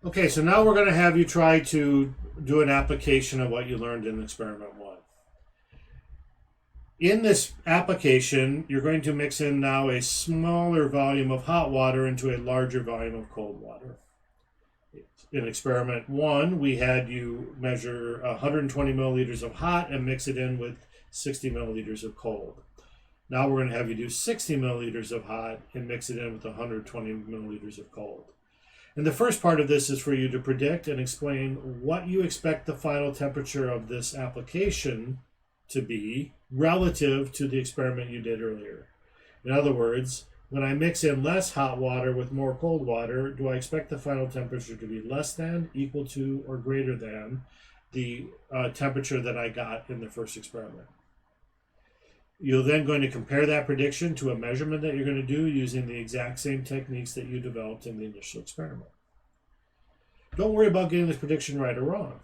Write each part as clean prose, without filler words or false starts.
Okay, so now we're going to have you try to do an application of what you learned in experiment one. In this application, you're going to mix in now a smaller volume of hot water into a larger volume of cold water. In experiment one, we had you measure 120 milliliters of hot and mix it in with 60 milliliters of cold. Now we're going to have you do 60 milliliters of hot and mix it in with 120 milliliters of cold. And the first part of this is for you to predict and explain what you expect the final temperature of this application to be relative to the experiment you did earlier. In other words, when I mix in less hot water with more cold water, do I expect the final temperature to be less than, equal to, or greater than the temperature that I got in the first experiment? You're then going to compare that prediction to a measurement that you're going to do using the exact same techniques that you developed in the initial experiment. Don't worry about getting this prediction right or wrong.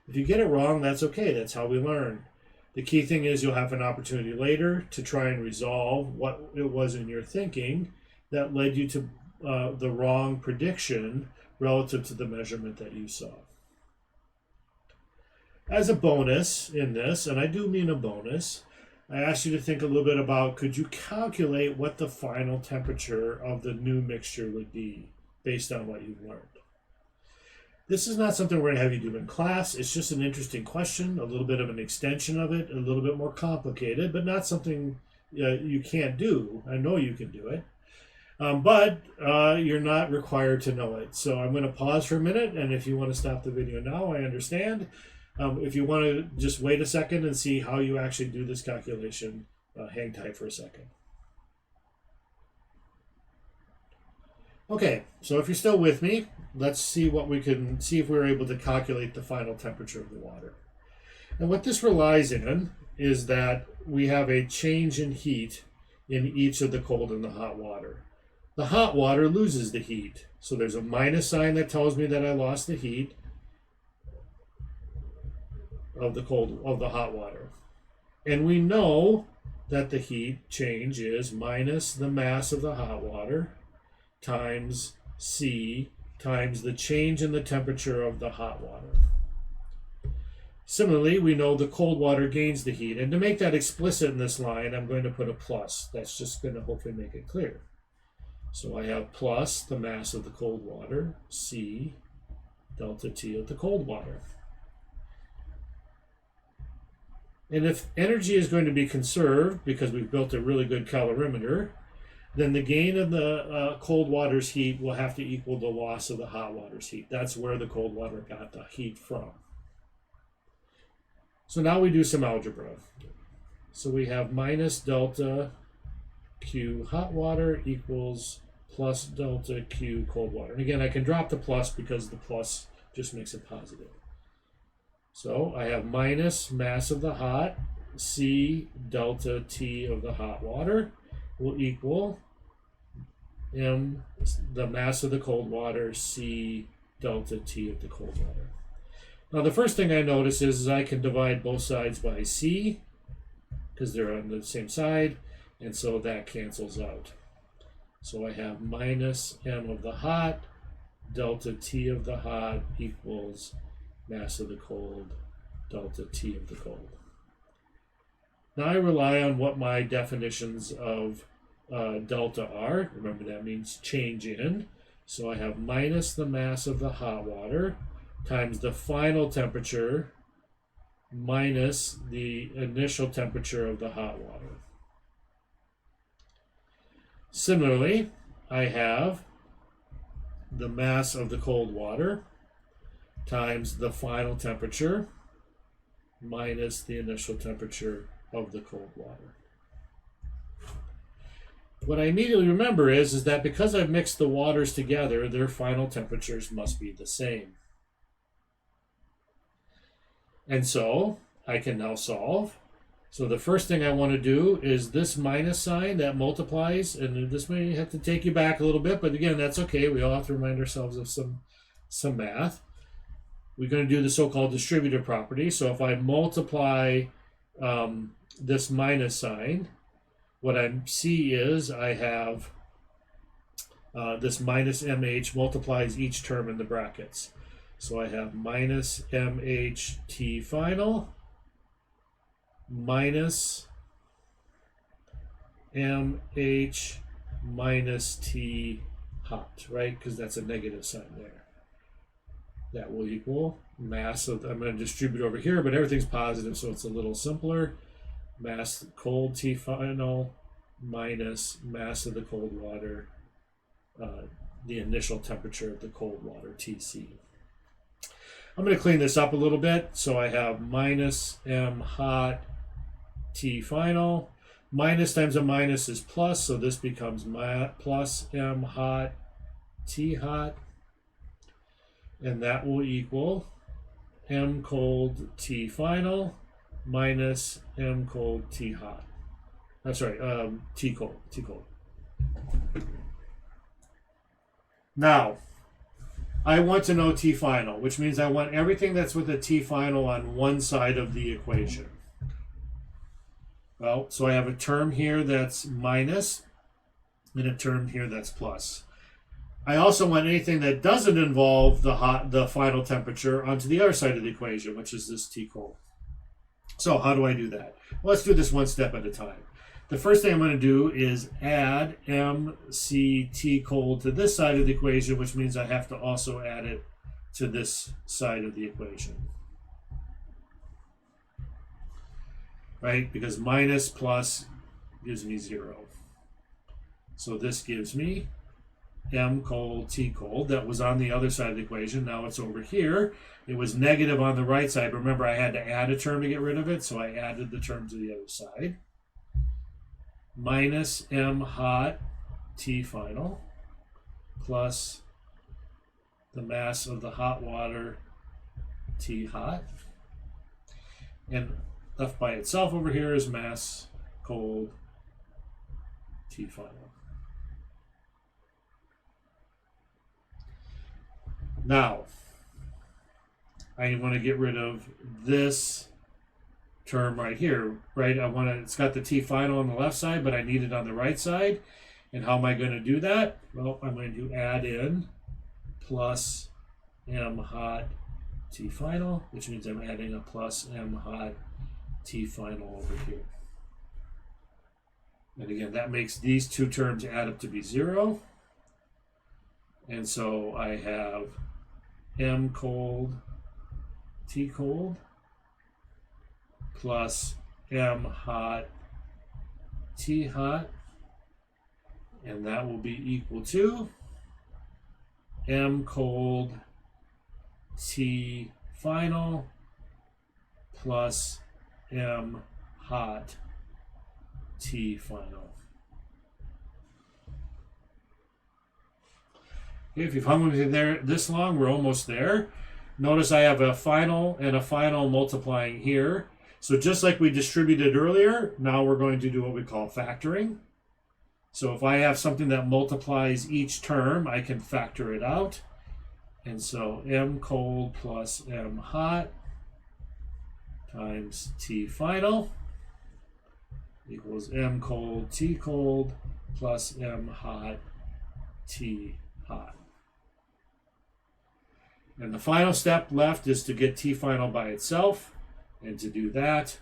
If you get it wrong, that's okay. That's how we learn. The key thing is you'll have an opportunity later to try and resolve what it was in your thinking that led you to the wrong prediction relative to the measurement that you saw. As a bonus in this, and I do mean a bonus, I asked you to think a little bit about, could you calculate what the final temperature of the new mixture would be based on what you've learned? This is not something we're going to have you do in class. It's just an interesting question, a little bit of an extension of it, a little bit more complicated, but not something you can't do. I know you can do it, but you're not required to know it. So I'm going to pause for a minute, and if you want to stop the video now, I understand. If you want to just wait a second and see how you actually do this calculation, hang tight for a second. Okay, so if you're still with me, let's see what we can see if we're able to calculate the final temperature of the water. And what this relies in is that we have a change in heat in each of the cold and the hot water. The hot water loses the heat, so there's a minus sign that tells me that I lost the heat of the hot water. And we know that the heat change is minus the mass of the hot water times C times the change in the temperature of the hot water. Similarly, we know the cold water gains the heat. And to make that explicit in this line, I'm going to put a plus. That's just going to hopefully make it clear. So I have plus the mass of the cold water, C delta T of the cold water. And if energy is going to be conserved, because we've built a really good calorimeter, then the gain of the cold water's heat will have to equal the loss of the hot water's heat. That's where the cold water got the heat from. So now we do some algebra. So we have minus delta Q hot water equals plus delta Q cold water. And again, I can drop the plus because the plus just makes it positive. So I have minus mass of the hot, C delta T of the hot water will equal M, the mass of the cold water, C delta T of the cold water. Now the first thing I notice is I can divide both sides by C because they're on the same side, and so that cancels out. So I have minus M of the hot, delta T of the hot equals mass of the cold, delta T of the cold. Now I rely on what my definitions of delta are. Remember, that means change in. So I have minus the mass of the hot water times the final temperature minus the initial temperature of the hot water. Similarly, I have the mass of the cold water times the final temperature minus the initial temperature of the cold water. What I immediately remember is that because I've mixed the waters together, their final temperatures must be the same. And so I can now solve. So the first thing I want to do is this minus sign that multiplies, and this may have to take you back a little bit, but again, that's okay. We all have to remind ourselves of some math. We're going to do the so-called distributive property. So if I multiply this minus sign, what I see is I have this minus mh multiplies each term in the brackets. So I have minus mh T final minus mh minus T hot, right? Because that's a negative sign there. That will equal mass of, I'm going to distribute over here, but everything's positive, so it's a little simpler. Mass cold T final minus mass of the cold water, the initial temperature of the cold water, Tc. I'm going to clean this up a little bit. So I have minus m hot T final. Minus times a minus is plus, so this becomes plus m hot T hot. And that will equal m cold T final minus m cold T hot. That's right, T cold. Now, I want to know T final, which means I want everything that's with a T final on one side of the equation. Well, so I have a term here that's minus and a term here that's plus. I also want anything that doesn't involve the final temperature onto the other side of the equation, which is this T cold. So how do I do that? Well, let's do this one step at a time. The first thing I'm going to do is add mc T cold to this side of the equation, which means I have to also add it to this side of the equation. Right? Because minus plus gives me 0. So this gives me m cold T cold. That was on the other side of the equation. Now it's over here. It was negative on the right side. Remember, I had to add a term to get rid of it, so I added the term to the other side. Minus m hot T final plus the mass of the hot water T hot. And left by itself over here is mass cold T final. Now, I want to get rid of this term right here, right? It's got the T final on the left side, but I need it on the right side. And how am I going to do that? Well, I'm going to add in plus m hot T final, which means I'm adding a plus m hot T final over here. And again, that makes these two terms add up to be 0. And so I have m cold T cold plus m hot T hot, and that will be equal to m cold T final plus m hot T final. Okay, if you've hung with me there this long, we're almost there. Notice I have a final and a final multiplying here. So just like we distributed earlier, now we're going to do what we call factoring. So if I have something that multiplies each term, I can factor it out. And so m cold plus m hot times T final equals m cold T cold plus m hot T hot. And the final step left is to get T final by itself. And to do that,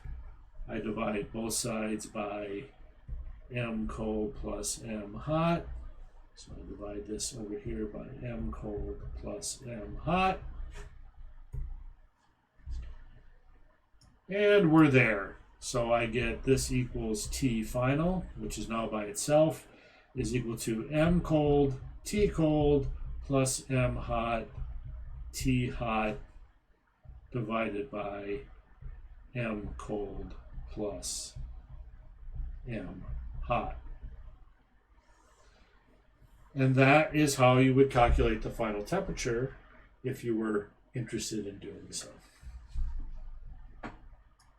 I divide both sides by m cold plus m hot. So I divide this over here by m cold plus m hot. And we're there. So I get this equals T final, which is now by itself, is equal to m cold T cold plus m hot T hot divided by m cold plus m hot. And that is how you would calculate the final temperature if you were interested in doing so.